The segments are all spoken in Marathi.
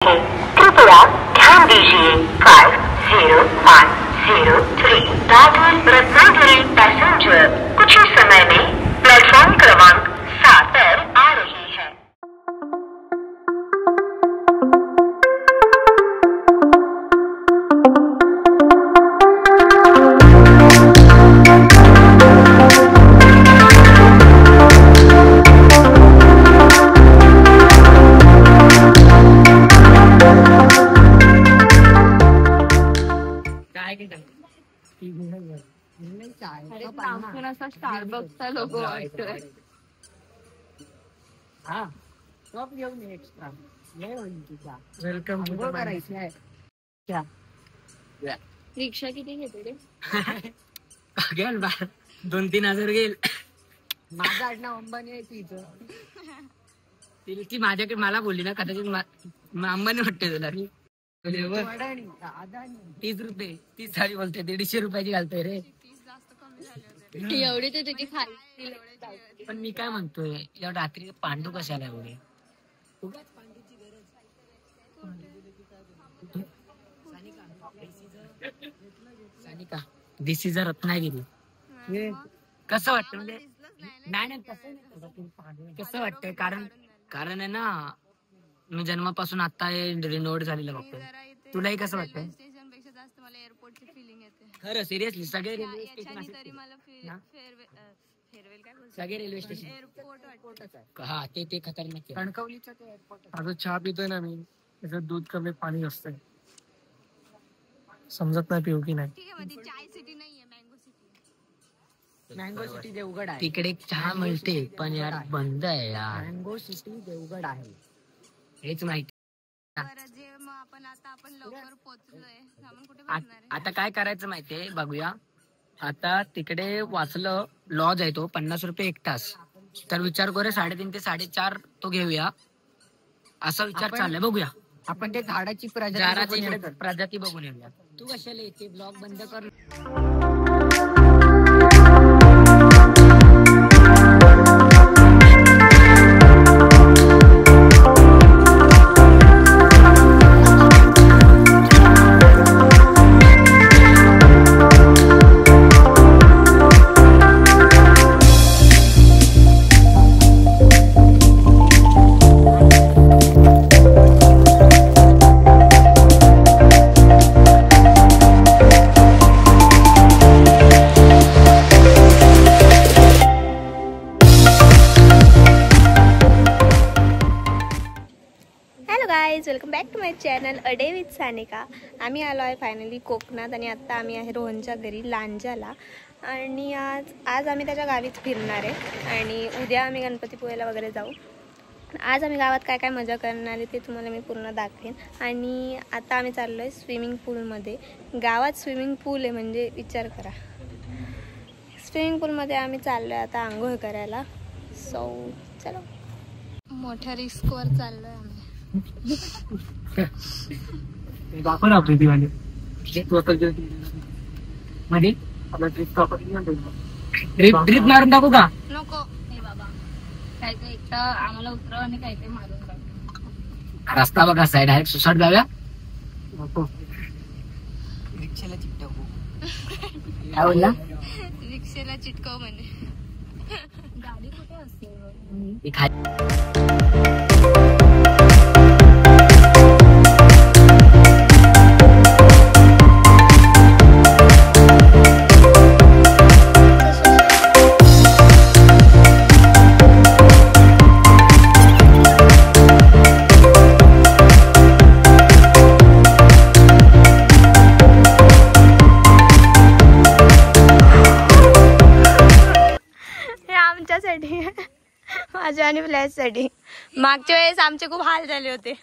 कृपया ध्यान दीजिए 50103 दादर रत्नागिरी पैसेंजर कुछ ही समय में प्लेटफॉर्म क्रमांक 7 पर आ रही है। स्टारबक्सचा लोगो वाटतोय। वेलकम टू रिक्षा किती घेते रे? गेल 2-3 हजार गेल। माझं आडनाव अंबानी आहे तिचं ती माझ्याकडे मला बोलली ना कदाचित अंबानी वाटते तुला 30 रुपये 30 साडी बोलते 150 रुपयाची घालतोय रे। एवढी तर त्याची खाली पण मी काय म्हणतोय या रात्री पांडू कशाला एवढे सानिका दिस इज अ रत्नागिरी कसं वाटतं म्हणजे नाही कसं वाटतंय कारण आहे ना मी जन्मापासून आता रिनोव्हेट झालेलं बघतोय तुलाही कसं वाटतंय? खरं सिरियसली सगळे रेल्वे स्टेशन सगळे रेल्वे स्टेशन हा ते खतरनाक कणकवलीचं ते एअरपोर्ट आता चहा पितोय ना मी त्याच्यात दूध कमी पाणी असतंय समजत नाही पिऊ की नाही। मँगो सिटी देवगड आहे तिकडे चहा मिळते पण यार बंद आहे यार। मँगो सिटी देवगड आहे हेच माहिती आता काय करायचं माहितीये बघूया। आता तिकडे वाचलं लॉज आहे तो 50 रुपये 1 तास तर विचार करूया 3.5 ते 4.5 तो घेऊया असा विचार चाललाय बघूया। आपण ते झाडाची प्रजाती बघून येऊया। तू कशाला येते ब्लॉग बंद कर। Welcome back to my channel a day with Sanika. आम्ही आलो आहे फायनली कोकणात आणि आत्ता आम्ही आहे रोहनच्या घरी लांजाला आणि आज आम्ही त्याच्या गावीच फिरणार आहे आणि उद्या आम्ही गणपतीपुळेला वगैरे जाऊ। आज आम्ही गावात काय काय मजा करणार आहे ते तुम्हाला मी पूर्ण दाखवेन। आणि आता आम्ही चाललो आहे स्विमिंग पूलमध्ये। गावात स्विमिंग पूल आहे म्हणजे विचार करा। स्विमिंग पूलमध्ये आम्ही चाललो आहे आता आंघोळ करायला। सो चलो मोठ्या रिस्कवर चाललो आहे आम्ही। दाखव आपली दिवाळी मध्ये ड्रिप मारून टाकू का नको हे बाबा काय ते एकटा आम्हाला उतरव आणि काय ते मारून टाक। रस्ता बघा साईड डायरेक्ट सुसाट जाऊया। रिक्षाला चिटकवू काय बोलला रिक्षेला चिटकव म्हणजे गाडी कुठे असते? माझ्या आणि फ्लॅशसाठी मागच्या वेळेस आमचे खूप हाल झाले होते।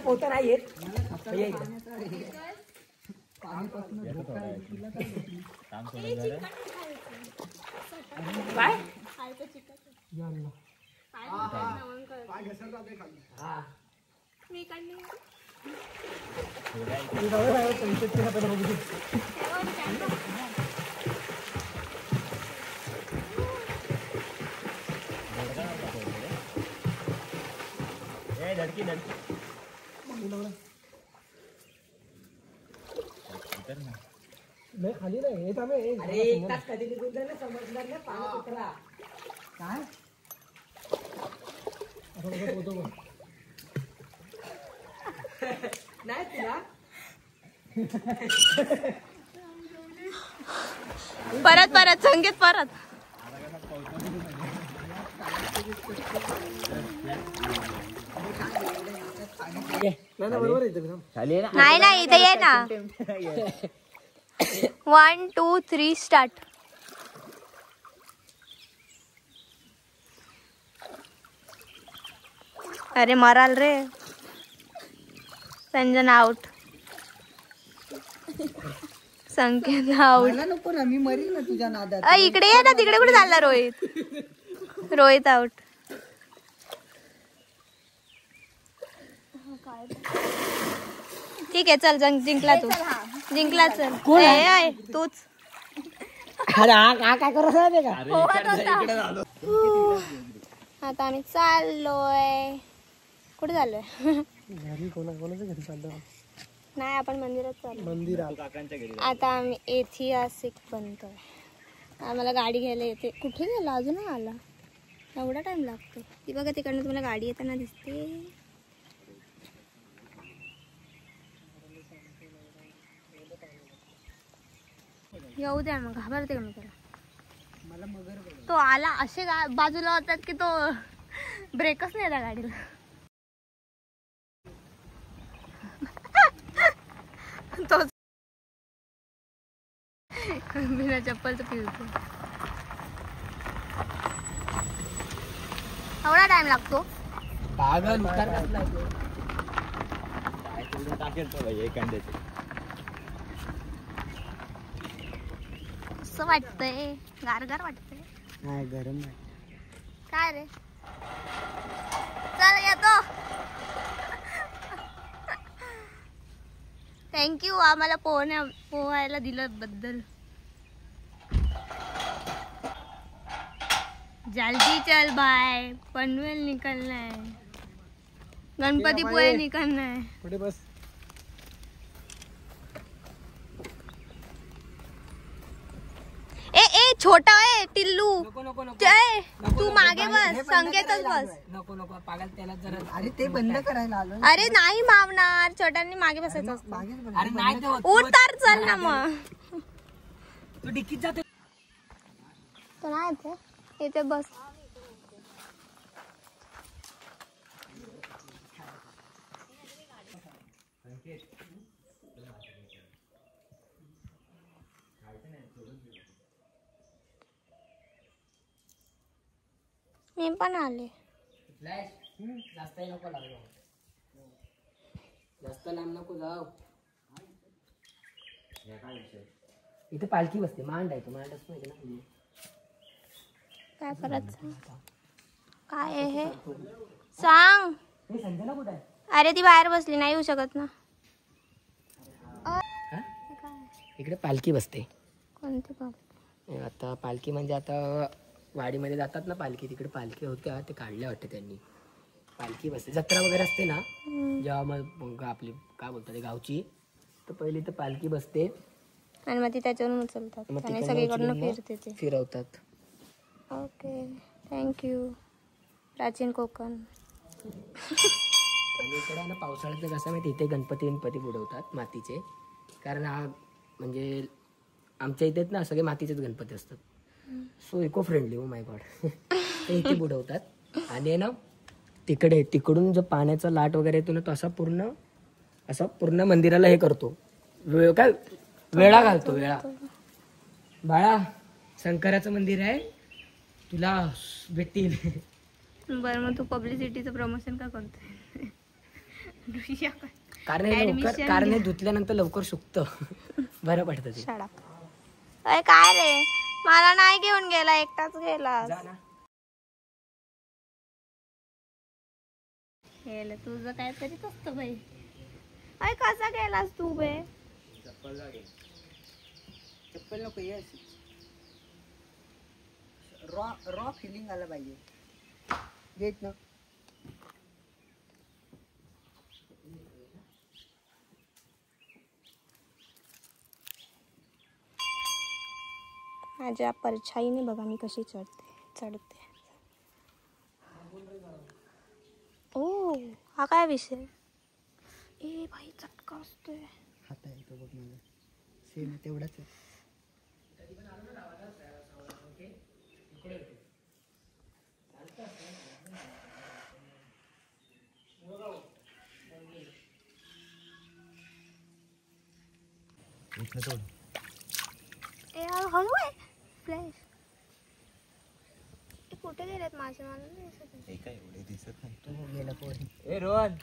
पोता नाही येत मी काढली खाली नाही येत आम्ही अरे एक तास कधी निघून जाईल समजणार नाही पाण्यात उतरा. काय नाही तुला परत संगीत परत. बरोबर येतं नाही इथे ये ना. 1 2 3 स्टार्ट. अरे मराल रे. संजना आउट. संकेत आउट. मला नको ना मी मरील ना तुझ्या नादात. इकडे ये ना. तिकडे कुठे चालला रोहित. रोहित आउट. ठीक आहे चल जिंकला तू. जिंकला चल. तूच. अरे हा काय करत आहे का? आता आम्ही चाललोय. कुठे चाललोय? घरी कोणाच्या घरी चाललो नाही आपण मंदिरात चाललो. मंदिरात. आता आम्ही ऐतिहासिक बनतोय. आम्हाला गाडी घ्यायला येते. कुठे गेला अजून नाही आला. एवढा टाइम लागतो. ती बघा तिकडनं तुम्हाला गाडी येताना दिसते. येऊ द्या मग. घाबरते का मी त्याला? तो आला असे बाजूला होतात की तो ब्रेकच नाही त्या गाडीला. तो बिना चप्पलचं फिरतो. एवढा टाइम लागतो. पागल उतार असं वाटतंय. गारगार वाटतंय. नाही गरम नाही. काय रे चल येतो. थँक्यू आम्हाला पोहायला दिलं बद्दल. जल्दी चल बाय. पनवेल निकलना है. गणपतीपुळे निकलना है. पुढे बस. ए छोटा आहे टिल्लू. नको नको नको तू मागे बस. संकेतच बस. नको नको पागल त्याला जरा. अरे ते बंद करायला आलो. अरे नाही मावणार. छोट्यांनी मागे बसायचं असतं. अरे नाही ते उतर चल ना मग. तू डिक्कीत जाते. तो नाही इथे बस. मी पण आले. जास्त नको लागलो. जास्त लांब नको जाऊ. इथे पालखी बसते. मांड आहे. तो मांड असतो ना. काय परत सांग. काय आहे हे सांग. संजना कुठे आहे? अरे ती बाहेर बसली. नाही येऊ शकत ना. इकडे पालखी बसते. कोणती पालखी? आता पालखी म्हणजे आता वाडीमध्ये जातात ना पालखी. तिकडे पालखी होत्या. ते काढल्या वाटते त्यांनी. पालखी बसते. जत्रा वगैरे असते ना जेव्हा मग आपली काय बोलतात गावची. तर पहिली तर पालखी बसते आणि मग ती त्याच्यावरून उचलतात आणि सगळीकडनं फिरते ते. फिरवतात. ओके थँक्यू प्राचीन कोकण. आणि इकडे ना पावसाळ्यात कसं माहिती इथे गणपती बुडवतात मातीचे. कारण हा म्हणजे आमच्या इथेच ना सगळे मातीचेच गणपती असतात. So eco friendly. Oh my god. ते इथे बुडवतात. आणि ना तिकडून जो पाण्याचा लाट वगैरे येतो ना तो असा पूर्ण मंदिराला हे करतो. काय वेळा घालतो. वेळा. बाळा शंकराचं मंदिर आहे. तुला भेटतील. बरं मग तू पब्लिसिटीचं प्रमोशन का करतोय? कारण हे धुतल्यानंतर लवकर सुकतं. बरं पडतं ते. शाळा काय रे मला नाही घेऊन गेला. एकटाच गेला. तुझं काय तरीच असतं बाई. अय कसा गेलास तू बे? चप्पल नको ये रॉ रॉ फिलिंग आला पाहिजे घेत ना. माझ्या परछाईने बघा मी कशी चढते. ओ हा काय विषय? ए भाई चटका असतोय. हात आहे तो बघ मला सेम तेवढाच आहे. ए हळू आहे फ्लॅश. कुठे गेलेत माझे? मला नाही दिसत. तो गेला पोरी. ए रोहन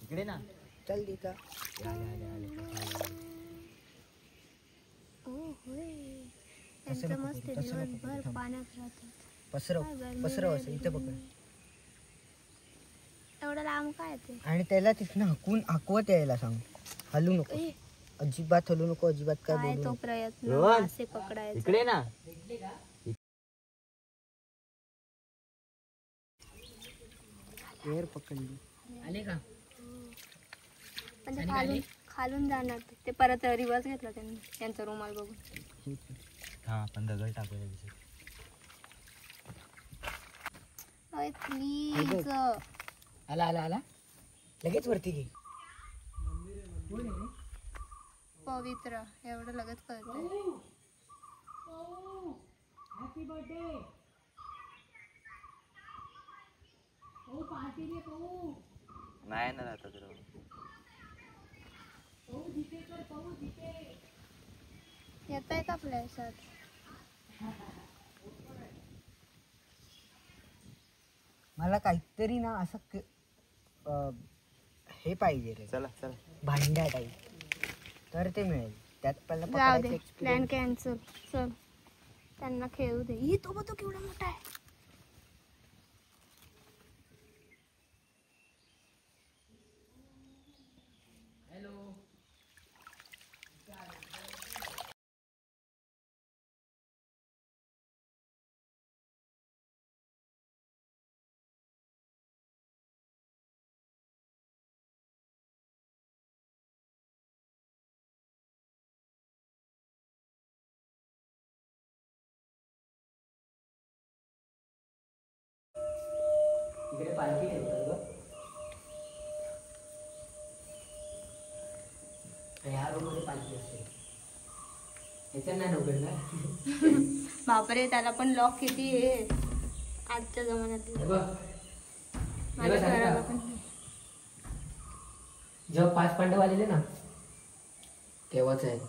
इकडे ना. चल तिथं. ओ होय त्यांचं मस्त दिवसभर पाण्यात राहतात. पसरव असं इथं पकड. एवढं लांब काय ते? आणि त्याला तिथनं हाकवत यायला सांग. हलू नको अजिबात, हलू नको अजिबात. काय काय बोलू तो नको. प्रयत्न रोहन, मासे पकडायचा. इकडे ना. एअर पकडली. आले का? म्हणजे खालून जाणार ते परत रिवर्स घेतला त्यांनी त्यांचा रुमाल बघून. हा आपण दगड टाकूया. अय प्लीज. आला आला आला लगेच वरती घे. पवित्र एवढं लगेच कळतंय. नाही ना राहतात राव. येतंय का फ्लॅशात? मला काहीतरी ना असं हे पाहिजे रे. चला चला. भांड्या टाईप तर ते मिळेल. त्यात पहिला जाऊ पकडायचं दे प्लॅन experience. कॅन्सल. चल त्यांना खेळू दे. ही तो बघ तो केवढा मोठा आहे. इकडे पालखी ठेवतात ग. ह्या रूम मध्ये पालखी असते. ह्याच्यात नाही उघडणार. बापरे त्याला पण लॉक किती आहे आजच्या जमान्यात. माझ्या घराला पण जेव्हा 5 पांडव आलेले ना तेव्हाच आहे.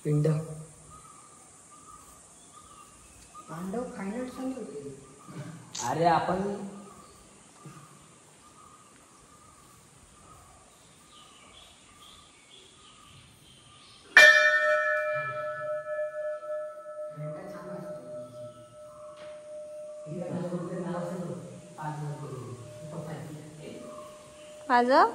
पिंड पांडव फायनल सांग होते. अरे आपण माझं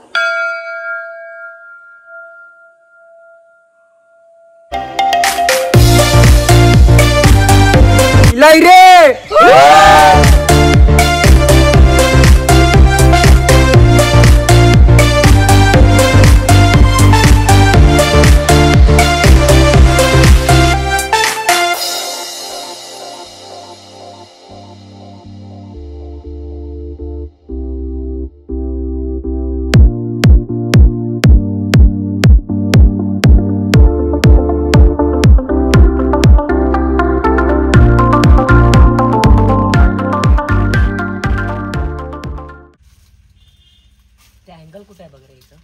ते अँगल कुठे आहे बघ रे इथं.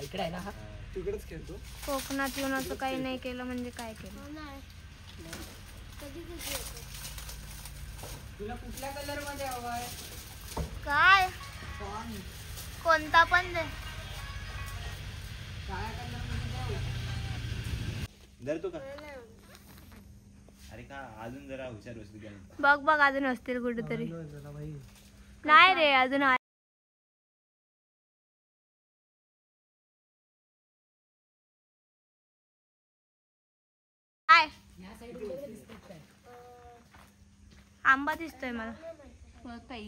इकडे आहे ना. हा तिकडेच खेळतो. कोकणात येऊन असं काही नाही केलं म्हणजे काय केलं. तुला कुठल्या कलर मध्ये हवाय? काय कोणता पण दे. धर तू का. अरे का अजून जरा हुशार वस्तू घ्या. बघ बघ अजून असतील कुठेतरी. नाही रे अजून काय आंबा दिसतोय मला.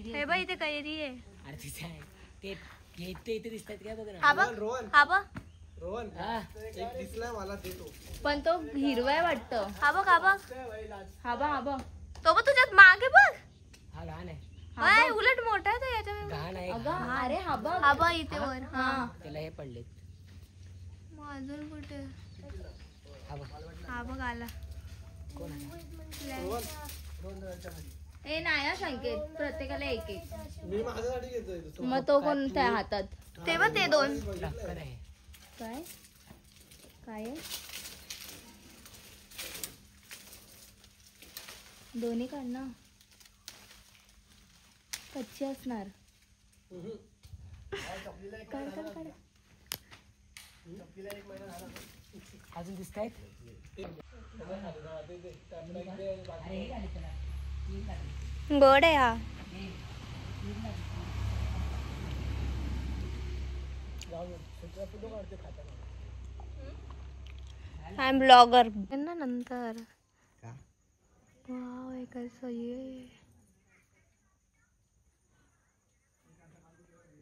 हे बघ इथे कैरी आहे. अरे तिथे आहे ते इथे इथे दिसतात काय बघ ना. हा बघ हा बघ हा पण तो हिरवा वाटतं. हा बघ हा बघ हा बा हा बा तो बघ तुझ्यात मागे बघ. हा लहान आहे हाय, उलट मोठा आहे तो याच्या. लहान आहे अगं अरे हा बघ हा बघ इथे वर. हा त्याला हे पडलेत. मग अजून कुठे. हा बघ हा बघ आला. कोण आहे ए नाही हा संकेत प्रत्येकाला एक एक. मग तो कोणत्या हातात. ते बघ ते दोन. लाकड आहे. काय काय आहे? दोन्ही काढ ना. कच्ची असणार. काढ काढ काढ. अजून दिसत आहेत. गोड आहे हा. आय एम ब्लॉगर ना नंतर. वाव हे कसं ये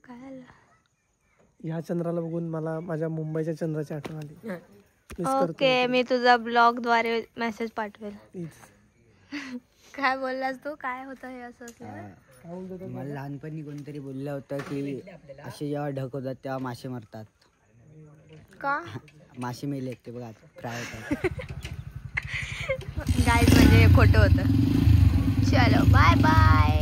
काय आलं. ह्या चंद्राला बघून मला माझ्या मुंबईच्या चंद्राची आठवण आली. ओके मी तुझा ब्लॉग द्वारे मेसेज पाठवेल. प्लीज. काय बोललास तू. काय होतं हे असं असल्यावर. मला लहानपणी कोणतरी बोललं होतं की असे जेव्हा ढग होतात तेव्हा मासे मरतात. का मासे मेले ते बघा फ्राय होतात. गाईज म्हणजे खोटं होतं. चलो बाय बाय.